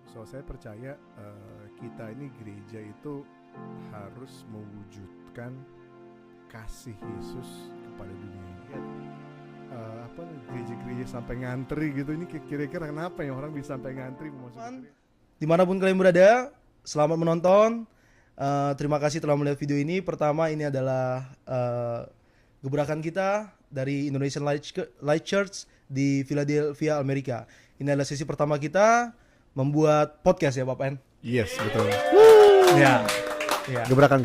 So saya percaya kita ini gereja itu harus mewujudkan kasih Yesus kepada dunia ini. Apa gereja-gereja sampai ngantri gitu, ini kira-kira kenapa ya orang bisa sampai ngantri masuk gereja? Dimanapun kalian berada, selamat menonton. Terima kasih telah melihat video ini. Pertama, ini adalah gebrakan kita dari Indonesian Light Church di Philadelphia, Amerika. Ini adalah sesi pertama kita membuat podcast ya, Bapak En? Yes, betul. Ya. Gebrakan.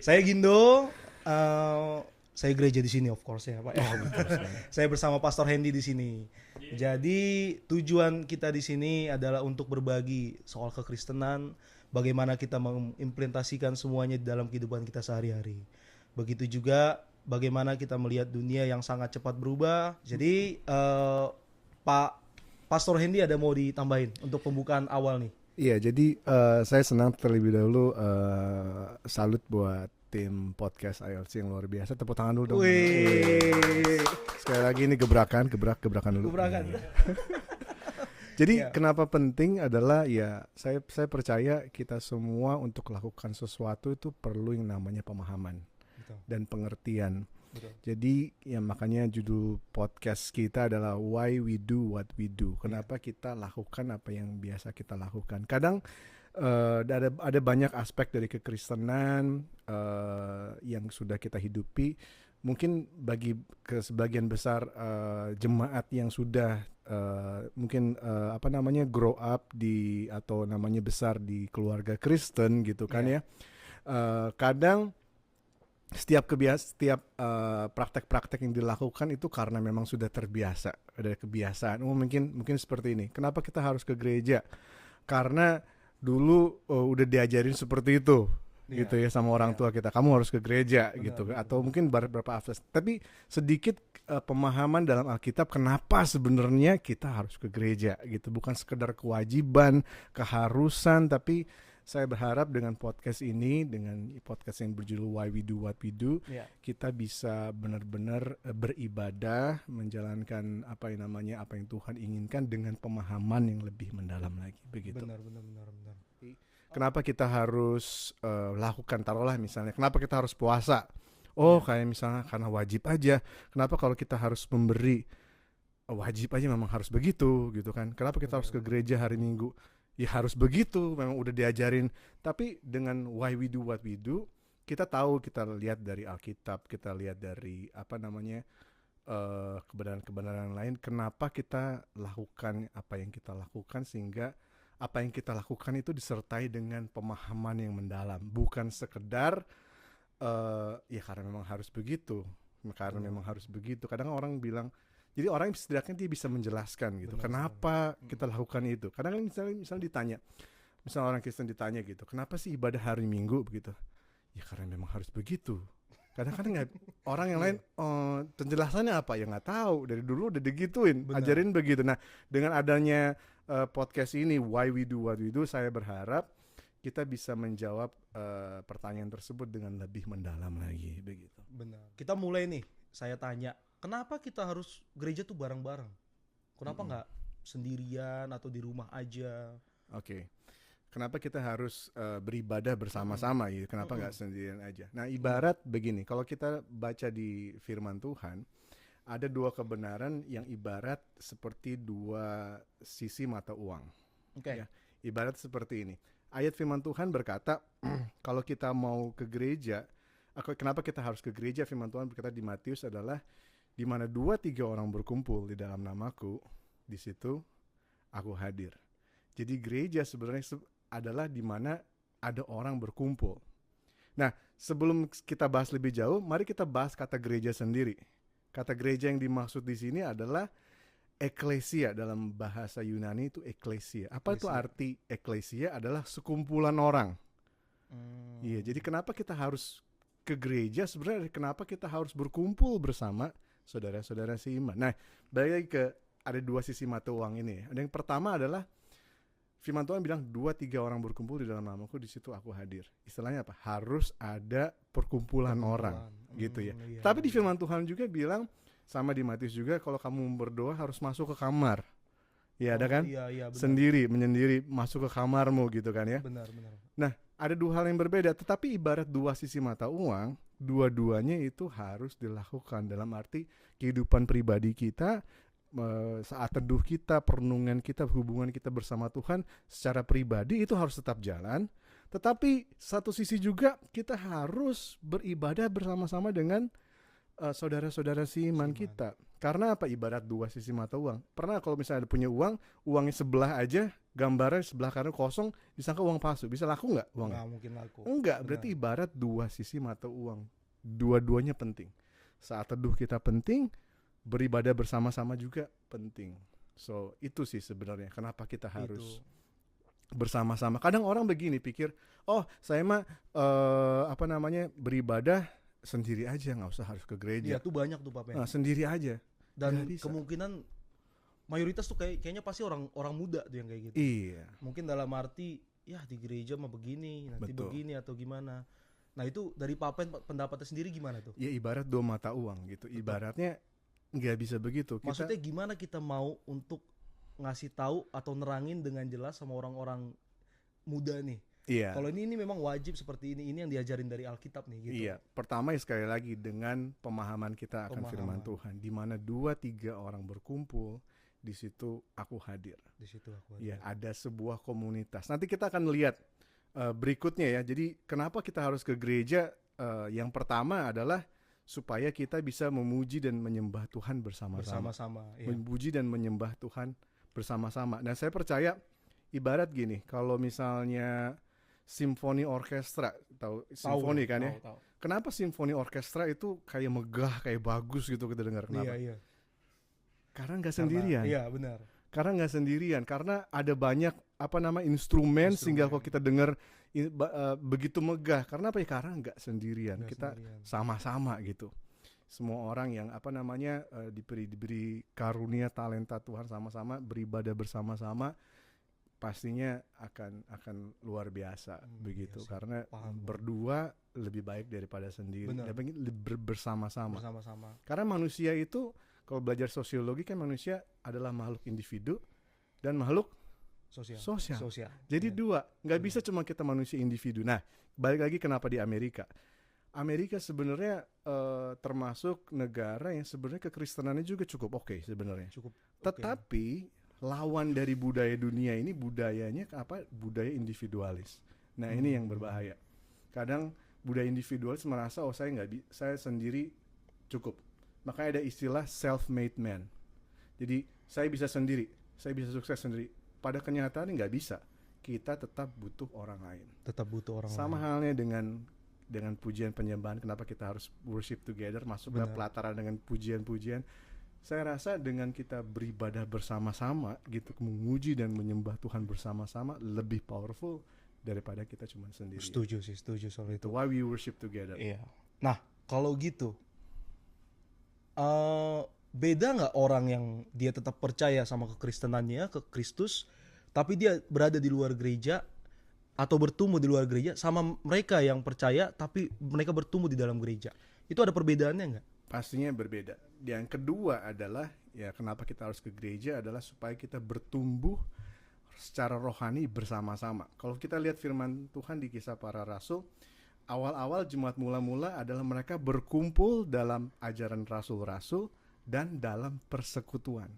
Saya Gindo. Saya gereja di sini, of course ya, Pak. Saya bersama Pastor Hendy di sini. Jadi tujuan kita di sini adalah untuk berbagi soal kekristenan, bagaimana kita mengimplementasikan semuanya di dalam kehidupan kita sehari-hari. Begitu juga bagaimana kita melihat dunia yang sangat cepat berubah. Jadi Pak Pastor Hendy ada mau ditambahin untuk pembukaan awal nih? Iya, jadi saya senang terlebih dahulu salut buat tim podcast ILC yang luar biasa. Tepuk tangan dulu dong. Sekali lagi ini gebrakan dulu. Gebrakan. Jadi kenapa penting adalah ya saya percaya kita semua untuk lakukan sesuatu itu perlu yang namanya pemahaman. Betul. Dan pengertian. Betul. Jadi ya makanya judul podcast kita adalah Why We Do What We Do. Kenapa kita lakukan apa yang biasa kita lakukan. Kadang ada banyak aspek dari kekristenan yang sudah kita hidupi. Mungkin bagi sebagian besar jemaat yang sudah mungkin grow up di atau namanya besar di keluarga Kristen gitu kan ya. Kadang setiap praktek-praktek yang dilakukan itu karena memang sudah terbiasa, ada kebiasaan. Mungkin seperti ini. Kenapa kita harus ke gereja? Karena dulu udah diajarin seperti itu, gitu ya sama orang tua kita. Kamu harus ke gereja, gitu. Atau mungkin beberapa akses. Tapi sedikit pemahaman dalam Alkitab kenapa sebenarnya kita harus ke gereja, gitu. Bukan sekedar kewajiban, keharusan, tapi saya berharap dengan podcast ini, dengan podcast yang berjudul Why We Do What We Do, kita bisa benar-benar beribadah, menjalankan apa yang Tuhan inginkan dengan pemahaman yang lebih mendalam lagi, begitu. Benar. Kenapa kita harus lakukan, taruhlah misalnya, kenapa kita harus puasa? Kayak misalnya karena wajib aja. Kenapa kalau kita harus memberi? Wajib aja memang harus begitu, gitu kan? Kenapa kita harus ke gereja hari Minggu? Ya harus begitu, memang udah diajarin. Tapi dengan Why We Do What We Do, kita tahu, kita lihat dari Alkitab, kita lihat dari kebenaran-kebenaran lain. Kenapa kita lakukan apa yang kita lakukan, sehingga apa yang kita lakukan itu disertai dengan pemahaman yang mendalam. Bukan sekedar ya karena memang harus begitu. Kadang orang bilang, jadi orang setidaknya dia bisa menjelaskan gitu. Kenapa kita lakukan itu? Kadang misalnya ditanya, misalnya orang Kristen ditanya gitu, kenapa sih ibadah hari Minggu begitu? Ya karena memang harus begitu. Kadang-kadang orang yang lain penjelasannya apa ya nggak tahu. Dari dulu udah digituin, ajarin begitu. Nah dengan adanya podcast ini Why We Do What We Do, saya berharap kita bisa menjawab pertanyaan tersebut dengan lebih mendalam lagi begitu. Benar. Kita mulai nih. Saya tanya, kenapa kita harus gereja tuh bareng-bareng? Kenapa nggak sendirian atau di rumah aja? Oke. Kenapa kita harus beribadah bersama-sama ya? Kenapa nggak sendirian aja? Nah, ibarat begini, kalau kita baca di firman Tuhan, ada dua kebenaran yang ibarat seperti dua sisi mata uang. Ya, ibarat seperti ini. Ayat firman Tuhan berkata, kalau kita mau ke gereja, kenapa kita harus ke gereja? Firman Tuhan berkata di Matius adalah, di mana 2-3 orang berkumpul di dalam namaku, di situ aku hadir. Jadi gereja sebenarnya adalah di mana ada orang berkumpul. Nah, sebelum kita bahas lebih jauh, mari kita bahas kata gereja sendiri. Kata gereja yang dimaksud di sini adalah eklesia, dalam bahasa Yunani itu eklesia. Apa itu arti eklesia? Adalah sekumpulan orang. Iya, jadi kenapa kita harus ke gereja? Sebenarnya kenapa kita harus berkumpul bersama saudara-saudara seiman. Nah, balik lagi ke ada dua sisi mata uang ini. Yang pertama adalah firman Tuhan bilang 2-3 orang berkumpul di dalam namaku, di situ aku hadir. Istilahnya apa? Harus ada perkumpulan orang, gitu ya. Iya, tapi di firman Tuhan juga bilang, sama di Matius juga, kalau kamu berdoa harus masuk ke kamar. Ya ada kan? Iya, benar. Sendiri, menyendiri, masuk ke kamarmu gitu kan ya. Benar. Nah, ada dua hal yang berbeda, tetapi ibarat dua sisi mata uang, dua-duanya itu harus dilakukan dalam arti kehidupan pribadi kita, saat teduh kita, perenungan kita, hubungan kita bersama Tuhan secara pribadi itu harus tetap jalan. Tetapi satu sisi juga kita harus beribadah bersama-sama dengan saudara-saudara seiman kita. Karena apa? Ibarat dua sisi mata uang. Pernah kalau misalnya ada punya uang, uangnya sebelah aja, gambarnya sebelah kanan kosong, disangka uang palsu. Bisa laku nggak uangnya? Nggak mungkin laku. Enggak, berarti ibarat dua sisi mata uang. Dua-duanya penting. Saat teduh kita penting, beribadah bersama-sama juga penting. So, itu sih sebenarnya kenapa kita harus bersama-sama. Kadang orang begini pikir, oh saya mah beribadah sendiri aja, nggak usah harus ke gereja. Iya tuh banyak tuh Pak Pen. Nah, sendiri aja. Dan kemungkinan mayoritas tuh kayaknya pasti orang muda tuh yang kayak gitu. Iya. Mungkin dalam arti ya di gereja mah begini, nanti begini atau gimana. Nah itu dari Pak Pen pendapatnya sendiri gimana tuh? Ya ibarat dua mata uang gitu. Ibaratnya nggak bisa begitu. Maksudnya gimana kita mau untuk ngasih tahu atau nerangin dengan jelas sama orang-orang muda nih? Iya. Kalau ini memang wajib seperti ini yang diajarin dari Alkitab nih gitu. Iya. Pertama sekali lagi dengan pemahaman kita akan firman Tuhan, di mana 2-3 orang berkumpul, di situ aku hadir. Di situ aku hadir. Iya, ada sebuah komunitas. Nanti kita akan lihat berikutnya ya. Jadi kenapa kita harus ke gereja? Yang pertama adalah supaya kita bisa memuji dan menyembah Tuhan bersama-sama. Iya. Memuji dan menyembah Tuhan bersama-sama. Dan saya percaya ibarat gini, kalau misalnya simfoni orkestra, tahu simfoni kan ya? Tahu. Kenapa simfoni orkestra itu kayak megah, kayak bagus gitu kita dengar? Kenapa? Iya. Karena nggak sendirian. Iya benar. Karena nggak sendirian, karena ada banyak instrumen sehingga kalau kita dengar begitu megah. Karena apa ya? Karena nggak sendirian. Kita sama-sama gitu. Semua orang yang diberi karunia talenta Tuhan sama-sama beribadah bersama-sama, pastinya akan luar biasa begitu. Karena berdua lebih baik daripada sendiri. Bersama-sama. Karena manusia itu kalau belajar sosiologi kan manusia adalah makhluk individu dan makhluk sosial. Jadi dua, nggak bisa cuma kita manusia individu. Nah, balik lagi kenapa di Amerika sebenarnya termasuk negara yang sebenarnya kekristenannya juga cukup oke sebenarnya. Tetapi lawan dari budaya dunia ini budayanya budaya individualis. Nah, ini yang berbahaya. Kadang budaya individualis merasa saya sendiri cukup. Makanya ada istilah self-made man. Jadi saya bisa sendiri, saya bisa sukses sendiri. Pada kenyataannya nggak bisa. Kita tetap butuh orang lain. Sama halnya dengan pujian penyembahan. Kenapa kita harus worship together? Masuklah pelataran dengan pujian-pujian. Saya rasa dengan kita beribadah bersama-sama gitu, memuji dan menyembah Tuhan bersama-sama lebih powerful daripada kita cuma sendiri. Setuju soal itu. Why we worship together. Iya. Nah, kalau gitu beda nggak orang yang dia tetap percaya sama kekristenannya, ke Kristus, tapi dia berada di luar gereja atau bertumbuh di luar gereja, sama mereka yang percaya tapi mereka bertumbuh di dalam gereja? Itu ada perbedaannya nggak? Pastinya berbeda. Yang kedua adalah ya kenapa kita harus ke gereja adalah supaya kita bertumbuh secara rohani bersama-sama. Kalau kita lihat firman Tuhan di Kisah Para Rasul, awal-awal jemaat mula-mula adalah mereka berkumpul dalam ajaran rasul-rasul dan dalam persekutuan.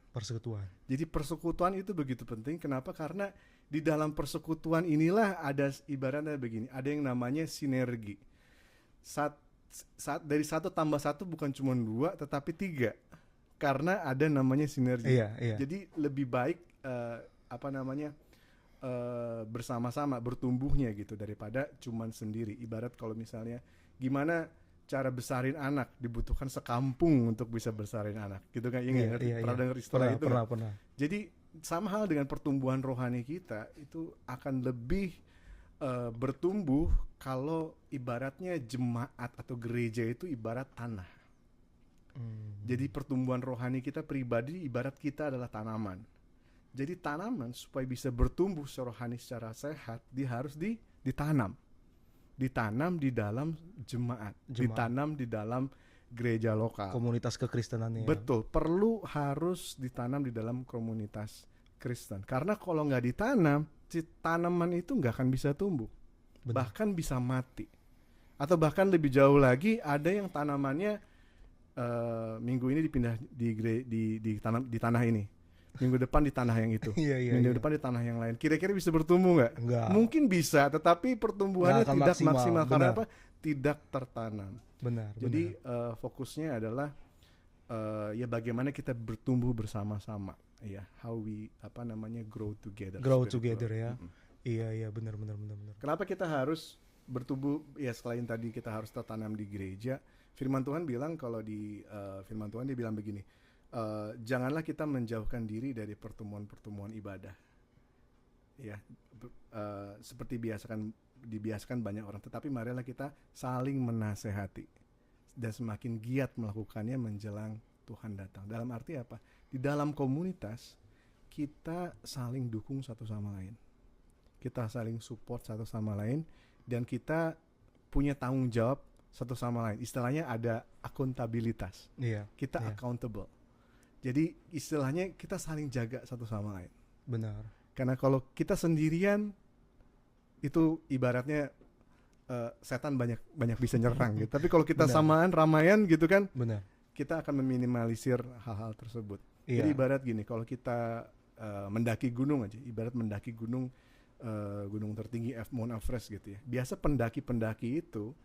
Jadi persekutuan itu begitu penting. Kenapa? Karena di dalam persekutuan inilah ada ibaratnya begini, ada yang namanya sinergi. Dari 1 tambah 1 bukan cuma 2 tetapi 3. Karena ada namanya sinergi. Iya. Jadi lebih baik bersama-sama bertumbuhnya gitu daripada cuman sendiri. Ibarat kalau misalnya gimana cara besarin anak, dibutuhkan sekampung untuk bisa besarin anak gitu kan. Pernah dengar istilah itu? Pernah. Jadi sama hal dengan pertumbuhan rohani kita itu akan lebih bertumbuh kalau ibaratnya jemaat atau gereja itu ibarat tanah. Jadi pertumbuhan rohani kita pribadi ibarat kita adalah tanaman. Jadi tanaman supaya bisa bertumbuh rohani secara sehat, dia harus ditanam. Ditanam di dalam jemaat, ditanam di dalam gereja lokal. Komunitas kekristenan ya. Betul, harus ditanam di dalam komunitas Kristen. Karena kalau nggak ditanam, si tanaman itu nggak akan bisa tumbuh. Benar. Bahkan bisa mati. Atau bahkan lebih jauh lagi, ada yang tanamannya minggu ini dipindah di tanah ini, minggu depan di tanah yang itu, minggu depan di tanah yang lain. Kira-kira bisa bertumbuh nggak? Enggak. Mungkin bisa, tetapi pertumbuhannya tidak maksimal. Karena Benar. apa? Tidak tertanam. Benar. Jadi fokusnya adalah ya bagaimana kita bertumbuh bersama-sama, ya, how we grow together. Grow together ya. Iya benar. Kenapa kita harus bertumbuh? Ya selain tadi kita harus tertanam di gereja, Firman Tuhan bilang, kalau di Firman Tuhan dia bilang begini, janganlah kita menjauhkan diri dari pertemuan-pertemuan ibadah. Ya, seperti dibiasakan banyak orang, tetapi marilah kita saling menasehati dan semakin giat melakukannya menjelang Tuhan datang. Dalam arti apa? Di dalam komunitas kita saling dukung satu sama lain. Kita saling support satu sama lain, dan kita punya tanggung jawab satu sama lain. Istilahnya ada akuntabilitas. Kita accountable. Jadi istilahnya kita saling jaga satu sama lain. Benar. Karena kalau kita sendirian, itu ibaratnya setan banyak bisa nyerang gitu. Tapi kalau kita samaan, ramaian gitu kan, benar, kita akan meminimalisir hal-hal tersebut. Jadi ibarat gini, kalau kita mendaki gunung aja, ibarat mendaki gunung tertinggi Mount Everest gitu ya. Biasa pendaki-pendaki itu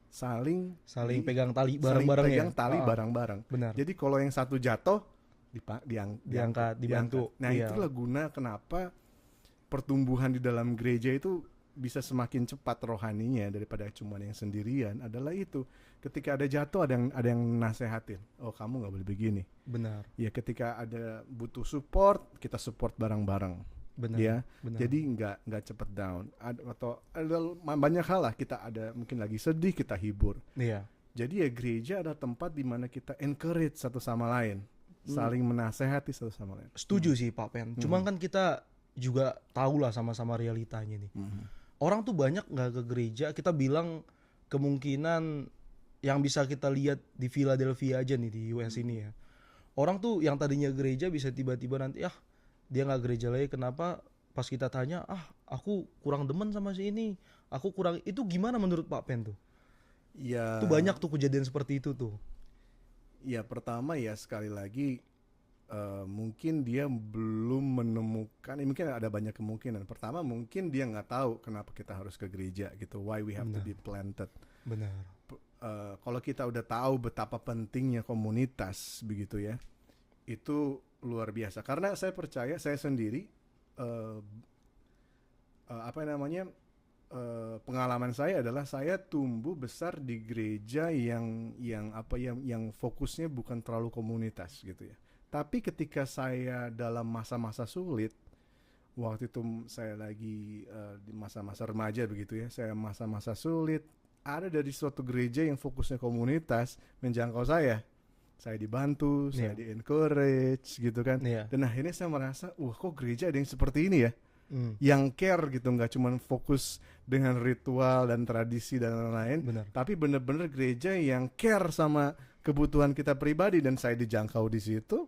saling pegang tali bareng-bareng, pegang tali bareng-bareng. Benar. Jadi kalau yang satu jatuh diangkat, dibantu. Nah, itulah guna kenapa pertumbuhan di dalam gereja itu bisa semakin cepat rohaninya daripada cuma yang sendirian, adalah itu. Ketika ada jatuh, ada yang nasehatin. Oh, kamu nggak boleh begini. Benar. Ya, ketika ada butuh support, kita support bareng-bareng. Benar. Ya, benar. Jadi nggak cepet down. Atau ada banyak hal lah, kita ada mungkin lagi sedih, kita hibur. Iya. Jadi ya gereja adalah tempat di mana kita encourage satu sama lain, saling menasehati satu sama lain. Setuju sih Pak Pen. Cuma kan kita juga tahu lah sama-sama realitanya nih. Orang tuh banyak nggak ke gereja. Kita bilang kemungkinan yang bisa kita lihat di Philadelphia aja nih, di US ini ya. Orang tuh yang tadinya gereja bisa tiba-tiba nanti dia nggak gereja lagi. Kenapa? Pas kita tanya, aku kurang demen sama si ini, aku kurang. Itu gimana menurut Pak Pen tuh? Ya. Tuh banyak tuh kejadian seperti itu tuh. Ya, pertama ya sekali lagi mungkin dia belum menemukan, mungkin ada banyak kemungkinan. Pertama mungkin dia nggak tahu kenapa kita harus ke gereja gitu, why we have to be planted. Benar. Kalau kita udah tahu betapa pentingnya komunitas begitu ya, itu luar biasa. Karena saya percaya, saya sendiri pengalaman saya adalah saya tumbuh besar di gereja yang fokusnya bukan terlalu komunitas gitu ya. Tapi ketika saya dalam masa-masa sulit, waktu itu saya lagi di masa-masa remaja begitu ya, saya masa-masa sulit, ada dari suatu gereja yang fokusnya komunitas menjangkau saya dibantu, saya di-encourage gitu kan. Dan akhirnya saya merasa, kok gereja ada yang seperti ini ya, yang care gitu, nggak cuma fokus dengan ritual dan tradisi dan lain-lain, tapi benar-benar gereja yang care sama kebutuhan kita pribadi. Dan saya dijangkau di situ,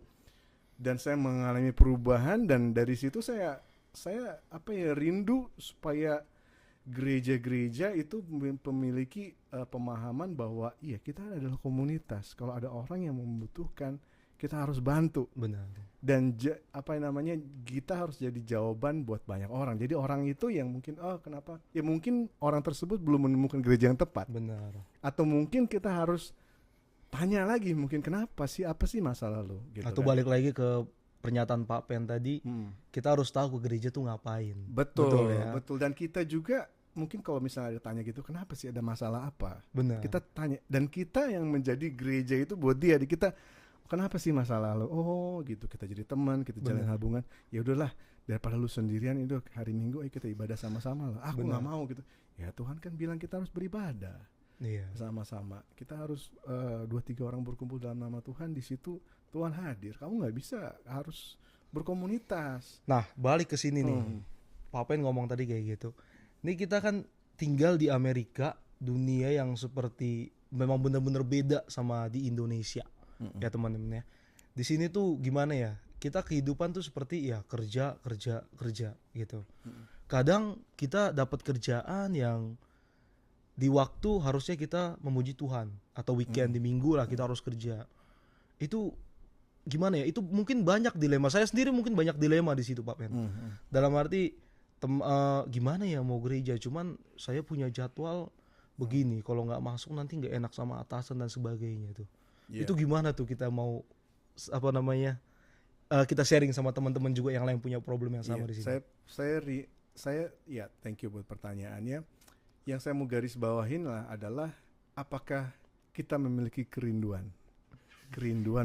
dan saya mengalami perubahan. Dan dari situ saya rindu supaya gereja-gereja itu memiliki pemahaman bahwa iya, kita adalah komunitas. Kalau ada orang yang membutuhkan, kita harus bantu. Benar. Dan kita harus jadi jawaban buat banyak orang. Jadi orang itu yang mungkin kenapa? Ya mungkin orang tersebut belum menemukan gereja yang tepat. Benar. Atau mungkin kita harus tanya lagi, mungkin kenapa sih, apa sih masalah lo gitu. Atau balik lagi ke pernyataan Pak Pen tadi, kita harus tahu ke gereja tuh ngapain. Betul ya? Betul. Dan kita juga mungkin kalau misalnya ada tanya gitu, kenapa sih, ada masalah apa? Benar. Kita tanya, dan kita yang menjadi gereja itu buat dia. Kita, kenapa sih masalah lo? Oh gitu, kita jadi teman, kita jalin hubungan. Ya udahlah, daripada lu sendirian itu hari Minggu, kita ibadah sama-sama lah. Aku nggak mau gitu. Ya Tuhan kan bilang kita harus beribadah. Iya. Sama-sama. Kita harus 2-3 orang berkumpul dalam nama Tuhan, di situ Tuhan hadir. Kamu nggak bisa, harus berkomunitas. Nah, balik ke sini nih. Pak Pen ngomong tadi kayak gitu. Ini kita kan tinggal di Amerika, dunia yang seperti memang benar-benar beda sama di Indonesia. Ya teman-teman ya. Di sini tuh gimana ya? kita kehidupan tuh seperti ya kerja gitu. Kadang kita dapat kerjaan yang di waktu harusnya kita memuji Tuhan, atau weekend di minggu lah kita harus kerja. Itu gimana ya? Itu mungkin banyak dilema. Saya sendiri mungkin banyak dilema di situ Pak Pen. Dalam arti gimana ya mau gereja, cuman saya punya jadwal begini, kalau nggak masuk nanti nggak enak sama atasan dan sebagainya tuh. Itu gimana tuh kita mau kita sharing sama teman-teman juga yang lain punya problem yang sama di sini. Saya ya, thank you buat pertanyaannya. Yang saya mau garis bawahin adalah apakah kita memiliki kerinduan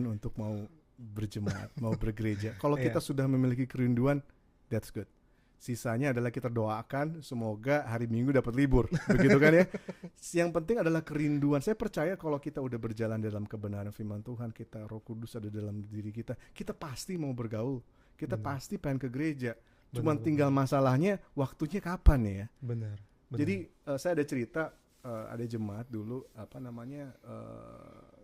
untuk mau berjemaat, mau bergereja. Kalau kita sudah memiliki kerinduan, that's good. Sisanya adalah kita doakan semoga hari Minggu dapat libur, begitu kan ya. Yang penting adalah kerinduan. Saya percaya kalau kita udah berjalan dalam kebenaran firman Tuhan, kita Roh Kudus ada dalam diri kita pasti mau bergaul, kita pasti pengen ke gereja. Cuma tinggal masalahnya waktunya kapan ya. Benar. Jadi saya ada cerita, ada jemaat dulu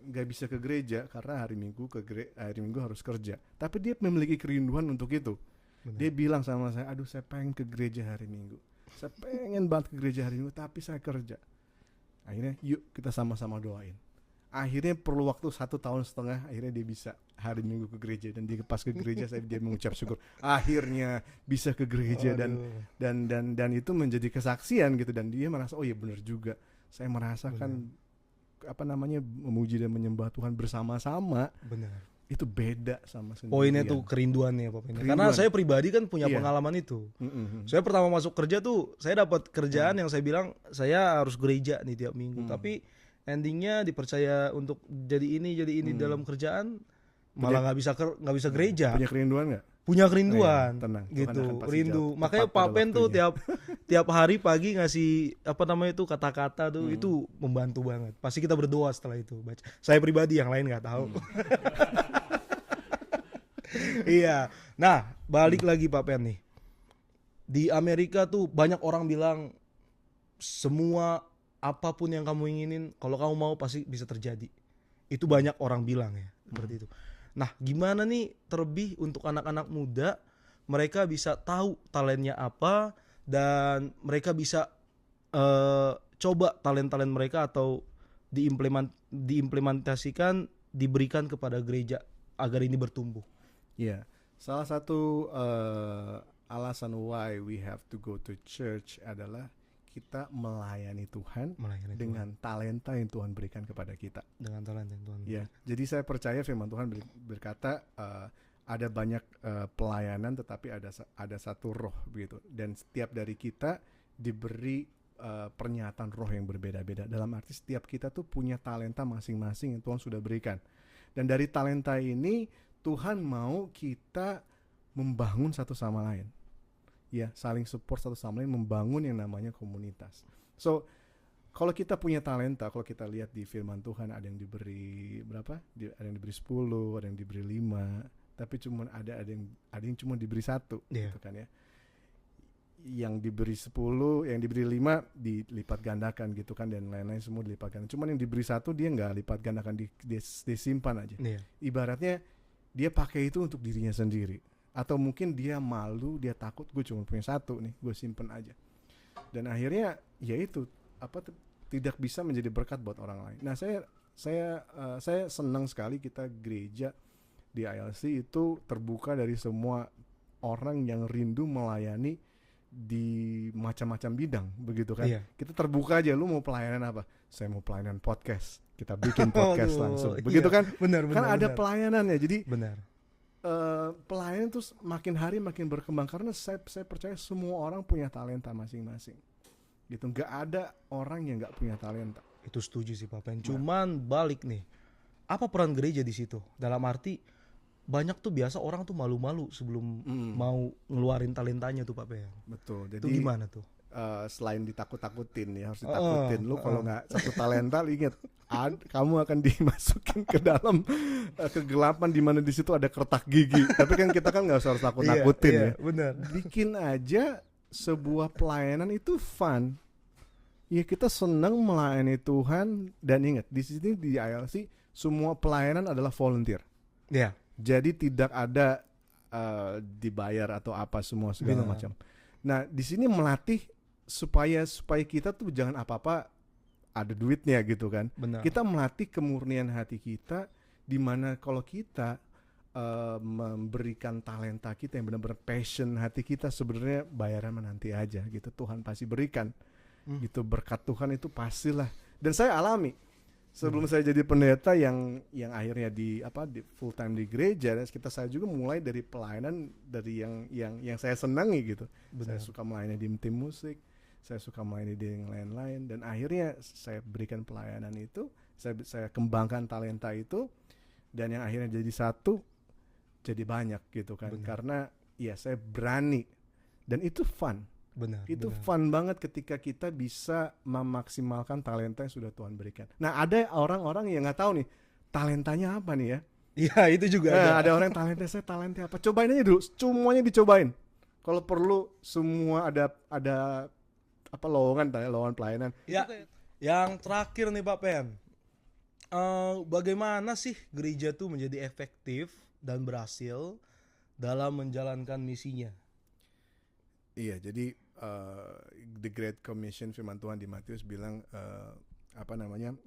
nggak bisa ke gereja karena hari Minggu harus kerja. Tapi dia memiliki kerinduan untuk itu. Benar. Dia bilang sama saya, aduh saya pengen ke gereja hari Minggu. Saya pengen banget ke gereja hari Minggu, tapi saya kerja. Akhirnya yuk kita sama-sama doain. Akhirnya perlu waktu 1 tahun setengah, akhirnya dia bisa hari Minggu ke gereja. Dan dia pas ke gereja dia mengucap syukur. Akhirnya bisa ke gereja dan itu menjadi kesaksian gitu. Dan dia merasa, oh iya benar juga. Saya merasakan memuji dan menyembah Tuhan bersama-sama. Benar. Itu beda sama sendirian. Poinnya tuh kerinduannya Pak Pen. Karena saya pribadi kan punya pengalaman itu. Saya pertama masuk kerja tuh saya dapat kerjaan yang saya bilang saya harus gereja nih tiap minggu. Tapi endingnya dipercaya untuk jadi ini dalam kerjaan malah nggak bisa gereja. Punya kerinduan nggak? Punya kerinduan, tenang, gitu, rindu. Makanya Pak Pen tuh tiap hari pagi ngasih kata-kata tuh itu membantu banget. Pasti kita berdoa setelah itu. Baca. Saya pribadi, yang lain nggak tahu. Iya. Nah, balik lagi Pak Pen nih. Di Amerika tuh banyak orang bilang semua apapun yang kamu inginin, kalau kamu mau pasti bisa terjadi. Itu banyak orang bilang ya, seperti itu. Nah, gimana nih terlebih untuk anak-anak muda, mereka bisa tahu talentnya apa dan mereka bisa coba talent-talent mereka atau diimplementasikan, diberikan kepada gereja agar ini bertumbuh. Iya, salah satu alasan why we have to go to church adalah kita melayani Tuhan dengan talenta yang Tuhan berikan kepada kita. Dengan talenta yang Tuhan berikan. Ya, jadi saya percaya firman Tuhan berkata ada banyak pelayanan tetapi ada satu roh begitu. Dan setiap dari kita diberi pernyataan roh yang berbeda-beda. Dalam arti setiap kita tuh punya talenta masing-masing yang Tuhan sudah berikan. Dan dari talenta ini Tuhan mau kita membangun satu sama lain. Ya, saling support satu sama lain, membangun yang namanya komunitas. So, kalau kita punya talenta, kalau kita lihat di firman Tuhan ada yang diberi berapa? Ada yang diberi 10, ada yang diberi 5, tapi cuma ada yang cuma diberi 1, gitu kan ya. Yang diberi 10, yang diberi 5 dilipat gandakan gitu kan, dan lain-lain semua dilipat gandakan. Cuman yang diberi 1 dia nggak lipat gandakan, disimpan aja. Ibaratnya dia pakai itu untuk dirinya sendiri. Atau mungkin dia malu, dia takut, gue cuma punya 1 nih, gue simpen aja. Dan akhirnya ya itu tidak bisa menjadi berkat buat orang lain. Nah, saya senang sekali kita gereja di ILC itu terbuka dari semua orang yang rindu melayani di macam-macam bidang, begitu kan? Iya. Kita terbuka aja, lu mau pelayanan apa? Saya mau pelayanan podcast. Kita bikin podcast langsung, begitu kan? Benar, kan ada pelayanannya, jadi. Benar. Pelayanan terus makin hari makin berkembang karena saya percaya semua orang punya talenta masing-masing. Gitu, nggak ada orang yang nggak punya talenta. Itu setuju sih Pak Pen. Cuman balik nih, apa peran gereja di situ? Dalam arti banyak tuh biasa orang tuh malu-malu sebelum mau ngeluarin talentanya tuh Pak Pen. Betul. Jadi itu gimana tuh? Selain ditakut-takutin ya, harus ditakutin. Lu kalau nggak satu talenta, ingat kamu akan dimasukin ke dalam kegelapan di mana di situ ada kertak gigi. Tapi kan kita kan nggak harus takut-takutin ya. Benar. Bikin aja sebuah pelayanan itu fun. Ya kita senang melayani Tuhan, dan ingat di sini di ILC semua pelayanan adalah volunteer. Iya. Jadi tidak ada dibayar atau apa semua segala Benar. macam. Nah, di sini melatih supaya kita tuh jangan apa-apa ada duitnya gitu kan. Benar. Kita melatih kemurnian hati kita, di mana kalau kita memberikan talenta kita yang benar-benar passion hati kita, sebenarnya bayaran nanti aja gitu. Tuhan pasti berikan. Gitu, berkat Tuhan itu pastilah. Dan saya alami sebelum saya jadi pendeta yang akhirnya di full time di gereja, dan saya juga mulai dari pelayanan dari yang saya senangi gitu. Benar. Saya suka melayani di tim musik, saya suka melayani di yang lain-lain, dan akhirnya saya berikan pelayanan itu, saya kembangkan talenta itu, dan yang akhirnya jadi satu jadi banyak gitu kan. Benar. Karena ya saya berani, dan itu fun. Benar. Itu benar. fun banget ketika kita bisa memaksimalkan talenta yang sudah Tuhan berikan. Nah, ada orang-orang yang nggak tahu nih talentanya apa nih ya. Iya, itu juga Ada orang yang talenta apa? Cobain aja dulu, semuanya dicobain. Kalau perlu semua ada lowongan pelayanan. Ya, yang terakhir nih Pak Pen, bagaimana sih gereja tuh menjadi efektif dan berhasil dalam menjalankan misinya? Iya, jadi the Great Commission firman Tuhan di Matius bilang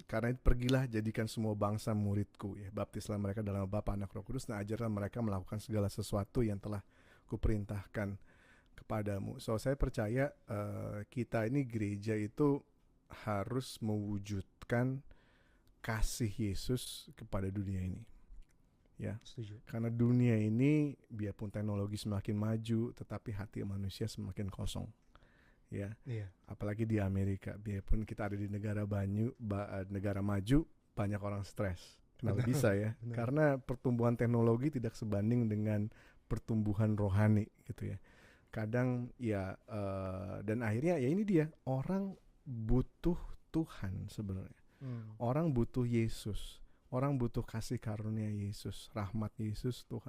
karena pergilah jadikan semua bangsa muridku, ya, baptislah mereka dalam nama Bapa, Anak, Roh Kudus, dan ajarlah mereka melakukan segala sesuatu yang telah kuperintahkan kepadamu. So saya percaya kita ini gereja itu harus mewujudkan kasih Yesus kepada dunia ini. Ya, Setuju. karena dunia ini biarpun teknologi semakin maju, tetapi hati manusia semakin kosong. Ya, Iya. apalagi di Amerika, biarpun kita ada di negara maju, banyak orang stres. Kenapa bisa ya? Benar. Karena pertumbuhan teknologi tidak sebanding dengan pertumbuhan rohani gitu ya. Kadang ya dan akhirnya ya ini dia, orang butuh Tuhan sebenarnya. Orang butuh Yesus. Orang butuh kasih karunia Yesus, rahmat Yesus, Tuhan,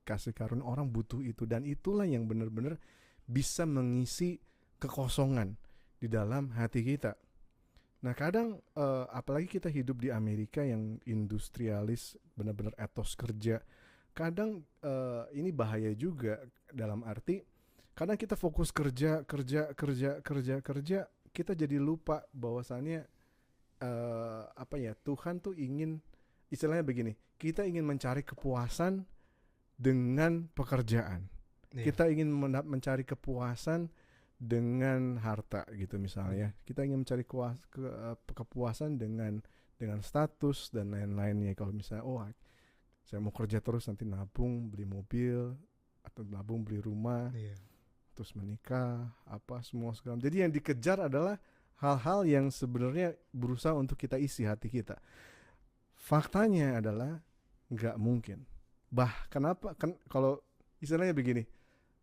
kasih karunia, orang butuh itu, dan itulah yang benar-benar bisa mengisi kekosongan di dalam hati kita. Nah, kadang apalagi kita hidup di Amerika yang industrialis, benar-benar etos kerja. Kadang ini bahaya juga dalam arti kadang kita fokus kerja, kita jadi lupa bahwasannya Tuhan tuh ingin, istilahnya begini, kita ingin mencari kepuasan dengan pekerjaan. Iya. Kita ingin mencari kepuasan dengan harta gitu misalnya. Kita ingin mencari kepuasan dengan status dan lain-lainnya. Kalau misalnya saya mau kerja terus, nanti nabung beli mobil atau nabung beli rumah, Iya. terus menikah, semua segala. Jadi yang dikejar adalah hal-hal yang sebenarnya berusaha untuk kita isi hati kita. Faktanya adalah nggak mungkin. Kenapa? Kalau istilahnya begini,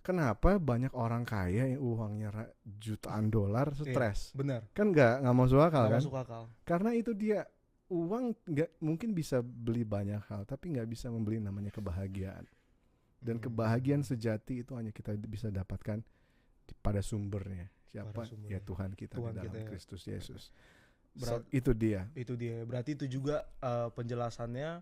kenapa banyak orang kaya yang uangnya jutaan dolar stres? Iya, benar. Kan nggak masuk akal kan? Masuk akal. Karena itu dia, uang nggak mungkin bisa beli banyak hal, tapi nggak bisa membeli namanya kebahagiaan. Dan kebahagiaan sejati itu hanya kita bisa dapatkan pada sumbernya. Siapa? Ya Tuhan kita di dalam Kristus Yesus. Itu dia. Berarti itu juga penjelasannya,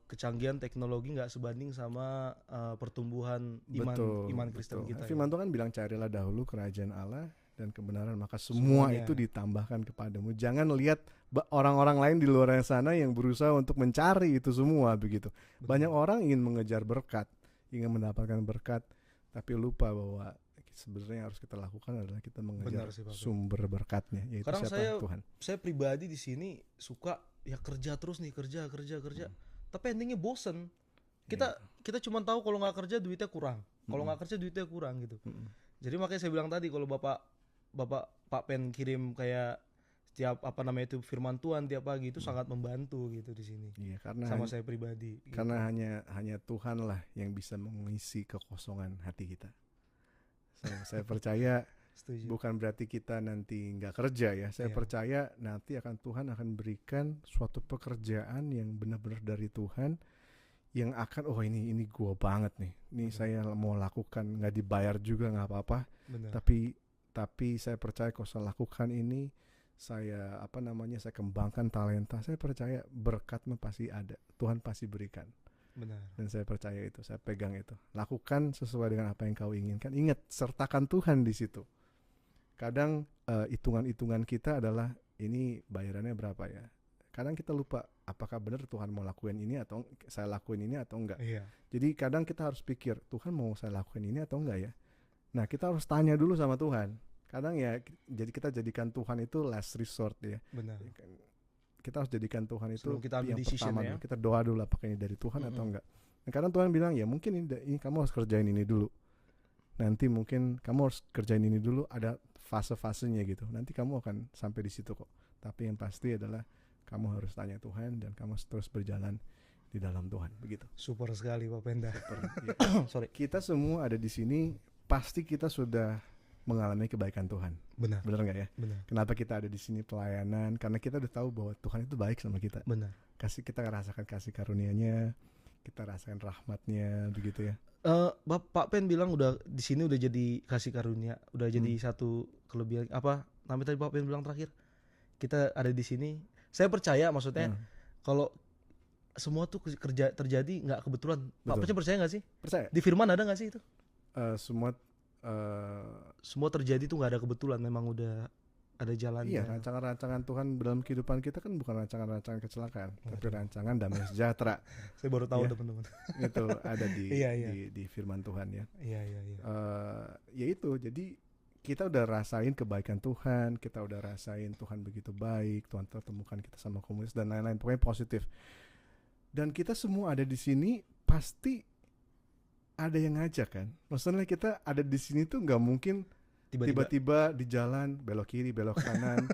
kecanggihan teknologi nggak sebanding sama pertumbuhan iman Kristen kita. Firman Tuhan bilang, carilah dahulu kerajaan Allah dan kebenaran, maka semua itu ditambahkan kepadamu. Jangan lihat orang-orang lain di luar sana yang berusaha untuk mencari itu semua begitu. Betul. Banyak orang ingin mengejar berkat, ingin mendapatkan berkat, tapi lupa bahwa sebenarnya harus kita lakukan adalah kita mengejar sumber berkatnya, yaitu siapa? Tuhan. Saya pribadi di sini suka ya kerja terus nih, kerja. Tapi endingnya bosen. Kita cuma tahu kalau nggak kerja duitnya kurang. Kalau nggak kerja duitnya kurang gitu. Jadi makanya saya bilang tadi, kalau Bapak Pak Pen kirim kayak setiap itu firman Tuhan tiap pagi itu sangat membantu gitu di sini. Iya, karena sama saya pribadi. Karena gitu. hanya Tuhan lah yang bisa mengisi kekosongan hati kita. Saya percaya bukan berarti kita nanti nggak kerja ya. Saya percaya nanti Tuhan akan berikan suatu pekerjaan yang benar-benar dari Tuhan, yang akan ini gua banget nih. Ini saya mau lakukan, nggak dibayar juga nggak apa-apa. Tapi saya percaya kalau saya lakukan ini, saya saya kembangkan talenta. Saya percaya berkatnya pasti ada. Tuhan pasti berikan. Benar. Dan saya percaya itu, saya pegang itu. Lakukan sesuai dengan apa yang kau inginkan. Ingat, sertakan Tuhan di situ. Kadang hitungan-hitungan kita adalah ini bayarannya berapa ya. Kadang kita lupa apakah benar Tuhan mau lakuin ini atau saya lakuin ini atau enggak. Iya. Jadi kadang kita harus pikir, Tuhan mau saya lakuin ini atau enggak ya. Nah, kita harus tanya dulu sama Tuhan. Kadang ya, jadi kita jadikan Tuhan itu last resort ya. Benar. Kita harus jadikan Tuhan itu Sebelum kita ambil yang decision pertama ya. dulu. Kita doa dulu apakah ini dari Tuhan atau enggak. Nah, kadang Tuhan bilang ya mungkin ini kamu harus kerjain ini dulu. Nanti mungkin kamu harus kerjain ini dulu, ada fase-fasenya gitu. Nanti kamu akan sampai di situ kok. Tapi yang pasti adalah kamu harus tanya Tuhan dan kamu harus terus berjalan di dalam Tuhan, begitu. Super sekali Pak Penda. Ya. Sorry. Kita semua ada di sini, pasti kita sudah mengalami kebaikan Tuhan. Benar. Benar nggak ya? Benar. Kenapa kita ada di sini pelayanan? Karena kita udah tahu bahwa Tuhan itu baik sama kita. Benar. Kita rasakan kasih karunia-Nya, kita rasakan rahmat-Nya, begitu ya. Pak Pen bilang udah di sini udah jadi kasih karunia, udah jadi satu kelebihan. Apa namanya tadi Pak Pen bilang terakhir? Kita ada di sini. Saya percaya, maksudnya kalau semua tuh kerja terjadi nggak kebetulan. Betul. Pak Pen percaya nggak sih? Percaya. Di Firman ada nggak sih itu? Semua terjadi tuh nggak ada kebetulan, memang udah ada jalannya. Iya, rancangan-rancangan Tuhan dalam kehidupan kita kan bukan rancangan-rancangan kecelakaan, tapi rancangan damai sejahtera. Saya baru tahu ya, teman-teman. Itu ada di di firman Tuhan ya. Iya. Ya itu, jadi kita udah rasain kebaikan Tuhan, kita udah rasain Tuhan begitu baik, Tuhan temukan kita sama komunitas dan lain-lain, pokoknya positif. Dan kita semua ada di sini pasti ada yang ngajak kan. Maksudnya kita ada di sini tuh nggak mungkin tiba-tiba di jalan belok kiri belok kanan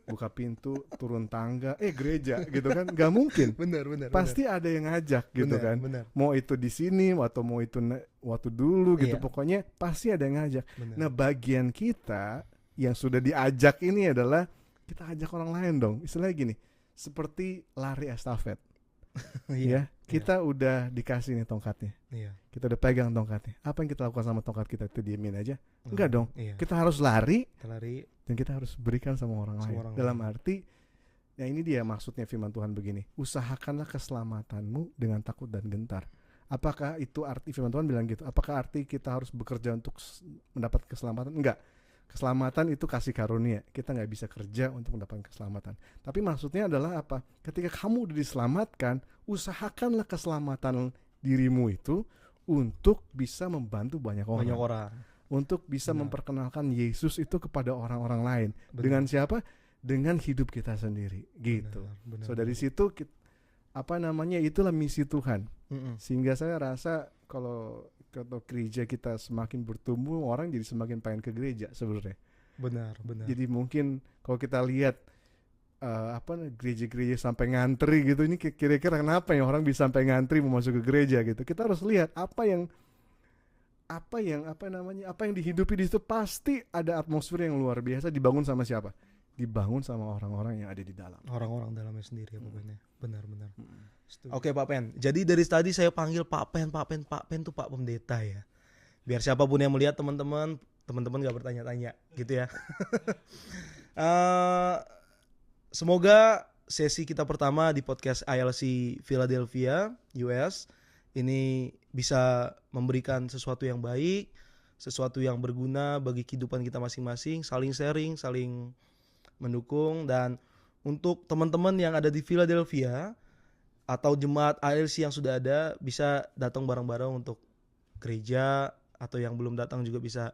buka pintu turun tangga gereja gitu kan, nggak mungkin. Benar. Pasti ada yang ngajak gitu kan. Benar. Mau itu di sini atau mau itu waktu dulu gitu, pokoknya pasti ada yang ngajak. Benar. Nah, bagian kita yang sudah diajak ini adalah kita ajak orang lain dong. Istilahnya gini, seperti lari estafet. Ya, kita udah dikasih nih tongkatnya. Iya. Kita udah pegang tongkatnya. Apa yang kita lakukan sama tongkat kita itu diemin aja? Enggak dong. Iya. Kita harus lari dan kita harus berikan sama orang lain. Dalam arti, ya ini dia maksudnya firman Tuhan begini. Usahakanlah keselamatanmu dengan takut dan gentar. Apakah itu arti firman Tuhan bilang gitu? Apakah arti kita harus bekerja untuk mendapat keselamatan? Enggak. Keselamatan itu kasih karunia. Kita nggak bisa kerja untuk mendapatkan keselamatan. Tapi maksudnya adalah apa? Ketika kamu udah diselamatkan, usahakanlah keselamatan dirimu itu untuk bisa membantu banyak orang. Untuk bisa memperkenalkan Yesus itu kepada orang-orang lain. Benar. Dengan siapa? Dengan hidup kita sendiri. Gitu. Benar. So dari situ itulah misi Tuhan. Sehingga saya rasa kalau gereja kita semakin bertumbuh, orang jadi semakin pengen ke gereja sebenarnya. Benar. Jadi mungkin kalau kita lihat gereja-gereja sampai ngantri gitu, ini kira-kira kenapa ya orang bisa sampai ngantri mau masuk ke gereja gitu. Kita harus lihat apa yang dihidupi di situ. Pasti ada atmosfer yang luar biasa dibangun sama siapa? Dibangun sama orang-orang yang ada di dalam. Orang-orang dalamnya sendiri ya pokoknya. Benar. Oke Pak Pen. Jadi dari tadi saya panggil Pak Pen tuh Pak Pendeta ya. Biar siapapun yang melihat teman-teman gak bertanya-tanya gitu ya. Semoga sesi kita pertama di podcast ILC Philadelphia US ini bisa memberikan sesuatu yang baik, sesuatu yang berguna bagi kehidupan kita masing-masing, saling sharing, saling mendukung. Dan untuk teman-teman yang ada di Philadelphia atau jemaat ILC yang sudah ada, bisa datang bareng-bareng untuk gereja, atau yang belum datang juga bisa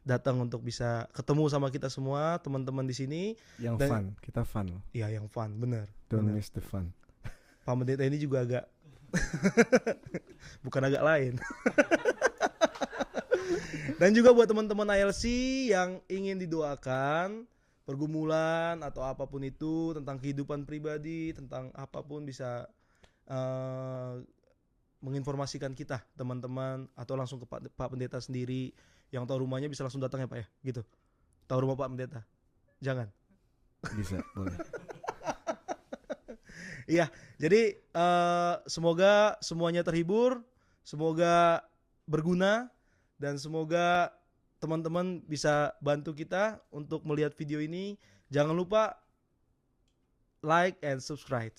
datang untuk bisa ketemu sama kita semua teman-teman di sini. Yang fun, kita fun. Iya, yang fun, benar. Don't miss the fun. Pak Pendeta ini juga agak bukan agak lain. Dan juga buat teman-teman ILC yang ingin didoakan, pergumulan atau apapun itu tentang kehidupan pribadi, tentang apapun, bisa menginformasikan kita teman-teman, atau langsung ke Pak Pendeta sendiri. Yang tahu rumahnya bisa langsung datang ya Pak ya, gitu. Tahu rumah Pak Pendeta? Jangan. Bisa, boleh. Iya, jadi semoga semuanya terhibur, semoga berguna, dan semoga teman-teman bisa bantu kita untuk melihat video ini. Jangan lupa like and subscribe.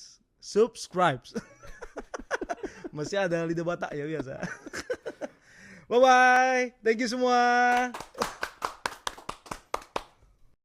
Masih ada lidah Batak ya biasa. Bye bye. Thank you semua.